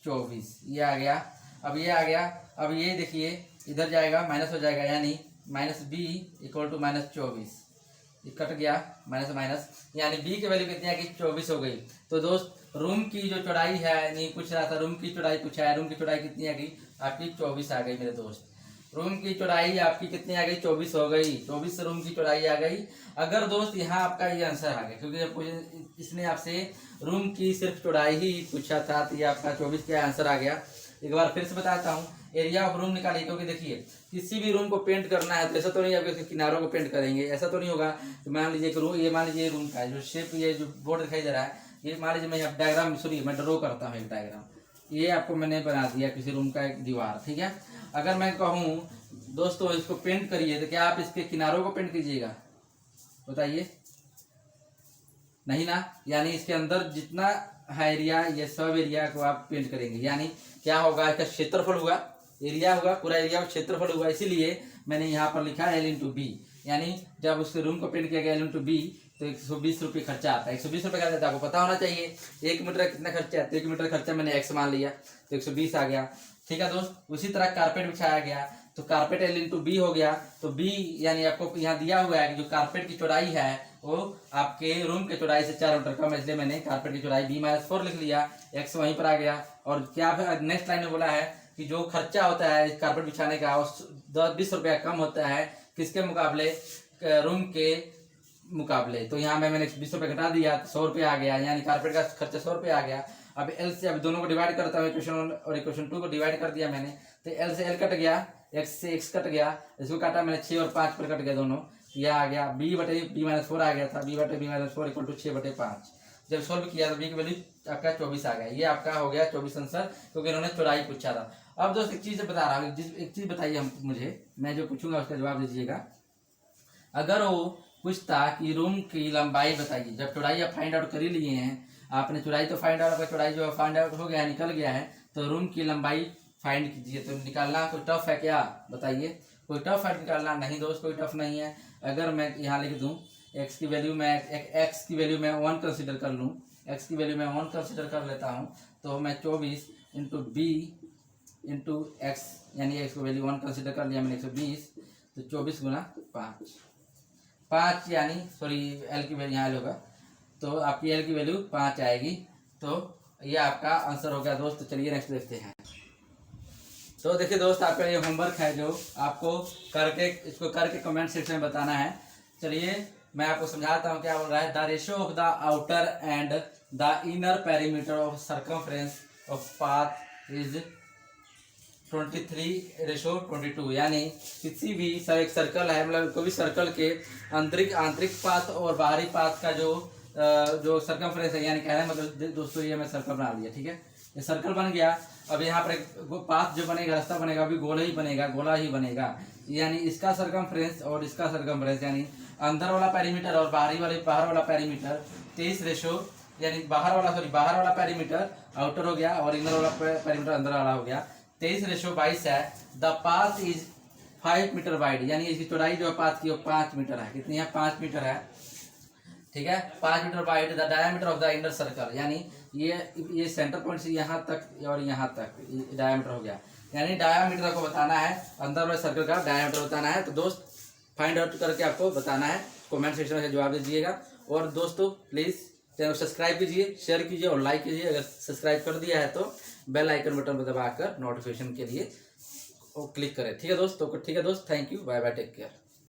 24, ये आ गया। अब ये आ गया। अब ये देखिए इधर जाएगा, माइनस हो जाएगा, यानी -b इक्वल टू -24। ये कट गया, माइनस, यानी b की वैल्यू कितनी आ गई? 24 हो गई। तो दोस्त रूम की जो चौड़ाई है, नहीं पूछ रहा था, रूम की चौड़ाई पूछा है, रूम की चौड़ाई कितनी आ गई? आपकी 24 आ गई मेरे दोस्त। रूम की चौड़ाई आपकी कितनी आ गई? 24 हो गई। 24 रूम की चौड़ाई आ गई। अगर दोस्त यहाँ आपका ये आंसर आ गया, क्योंकि इसने आपसे रूम की सिर्फ चौड़ाई ही पूछा था, तो ये आपका 24 का आंसर आ गया। एक बार फिर से बताता हूँ, एरिया ऑफ रूम निकालिए। क्योंकि देखिए किसी भी रूम को पेंट करना है तो ऐसा तो नहीं है कि किनारों को पेंट करेंगे, ऐसा तो नहीं होगा। तो मान लीजिए ये मान लीजिए रूम का जो शेप, ये जो बोर्ड दिखाई दे रहा है, ये मान लीजिए मैं डायग्राम, सॉरी मैं ड्रॉ करता हूँ एक डायग्राम। ये आपको मैंने बना दिया किसी रूम का एक दीवार। ठीक है, अगर मैं कहूँ दोस्तों इसको पेंट करिए, तो क्या आप इसके किनारों को पेंट कीजिएगा? बताइए, नहीं ना। यानी इसके अंदर जितना है एरिया, ये सब एरिया को आप पेंट करेंगे, यानी क्या होगा? इसका क्षेत्रफल होगा, एरिया होगा, पूरा एरिया क्षेत्रफल होगा। इसीलिए मैंने यहाँ पर लिखा L इंटू बी, यानी जब उसके रूम को पेंट किया गया L इंटू बी, तो 120 रुपये खर्चा आता है। 120 रुपये खर्चा आता है, आपको पता होना चाहिए 1 मीटर कितना खर्चा है। तो 1 मीटर खर्चा मैंने x मान लिया, तो 120 आ गया। ठीक है दोस्त, उसी तरह कारपेट बिछाया गया, तो कारपेट L इंटू बी हो गया। तो b यानी आपको यहाँ दिया हुआ है कि जो कारपेट की चौड़ाई है वो आपके रूम के चौड़ाई से 4 मीटर कम है, इसलिए मैंने कारपेट की चौड़ाई b-4 लिख लिया। x वहीं पर आ गया। और क्या नेक्स्ट लाइन में बोला है कि जो खर्चा होता है कारपेट बिछाने का, 10-20 रुपया कम होता है किसके मुकाबले? रूम के मुकाबले। तो यहाँ मैंने 20 रुपये घटा दिया, 100 रुपये आ गया, यानी कारपेट का खर्चा 100 रुपये आ गया। अब L से अब दोनों को डिवाइड करता हूँ, इक्वेशन 1 और इक्वेशन 2 को डिवाइड कर दिया मैंने। तो L से L कट गया, x से x कट गया, इसको काटा मैंने 6 और 5 पर कट गया दोनों। यह आ गया b/b-4 आ गया था, b/b-4 इक्वल टू 6/5। जब सोल्व किया तो b की वैल्यू आपका 24 आ गया। ये आपका हो गया 24 आंसर, क्योंकि इन्होंने चौड़ाई पूछा था। अब दोस्त एक चीज बता रहा हूँ, एक चीज बताइए हम मुझे, मैं जो पूछूंगा उसका जवाब दीजिएगा। अगर वो पूछता कि रूम की लंबाई बताइए, जब चौड़ाई आप फाइंड आउट कर ही लिए हैं, आपने चौड़ाई तो फाइंड आउट, आपका चौड़ाई जो फाइंड आउट हो गया, निकल गया है, तो रूम की लंबाई फाइंड कीजिए। तो निकालना कोई टफ है क्या? बताइए, कोई टफ है निकालना? नहीं दोस्त, कोई टफ नहीं है। अगर मैं यहाँ लिख दूँ x की वैल्यू, मैं x की वैल्यू मैं 1 कंसिडर कर लूँ, x की वैल्यू मैं 1 कंसिडर कर लेता हूँ, तो मैं 24 इंटू b इंटू एक्स, यानी x को वैल्यू 1 कंसिडर कर लिया मैंने 120, तो 24 गुना 5, यानी सॉरी L की वैल्यू यहाँ L होगा, तो आपकी L की वैल्यू 5 आएगी। तो ये आपका आंसर हो गया दोस्त। चलिए नेक्स्ट देखते हैं। तो देखिए दोस्त, आपका ये होमवर्क है जो आपको इसको करके कमेंट सेक्शन में बताना है। चलिए मैं आपको समझाता हूँ क्या बोल रहा है। The ratio of the outer and the inner perimeter of circumference of path is 23:22। यानी किसी भी एक सर्कल है, मतलब कोई भी सर्कल के आंतरिक पाथ और बाहरी पाथ का जो सर्कमफ्रेंस है, यानी कह रहे हैं मतलब दोस्तों ये मैं सर्कल बना लिया, ठीक है, ये सर्कल बन गया। अब यहाँ पर एक पाथ जो बनेगा, रास्ता बनेगा, अभी गोला ही बनेगा। यानी इसका सर्कमफ्रेंस और इसका सर्कमफ्रेंस, यानी अंदर वाला पेरीमीटर और बाहर वाला पेरीमीटर 23 यानी बाहर वाला पेरीमीटर आउटर हो गया और इनर वाला पेरीमीटर अंदर वाला हो गया। 23:22 है। The path is 5 metre wide, यानी इसकी चौड़ाई जो है पाथ की वो 5 मीटर है। कितनी है? 5 मीटर है, ठीक है, 5 metre wide. The diameter of the inner circle, यानी ये सेंटर पॉइंट से यहाँ तक और यहाँ तक डायमीटर हो गया। यानी डायमीटर को बताना है, अंदर वाले सर्कल का डायमीटर बताना है। तो दोस्त फाइंड आउट करके आपको बताना है, कमेंट सेक्शन में जवाब दीजिएगा। और दोस्तों प्लीज़ चैनल सब्सक्राइब कीजिए, शेयर कीजिए और लाइक कीजिए। अगर सब्सक्राइब कर दिया है तो बेल आइकन बटन पर दबाकर नोटिफिकेशन के लिए क्लिक करें, ठीक है दोस्त। तो ठीक है दोस्त, thank you, bye bye, take care.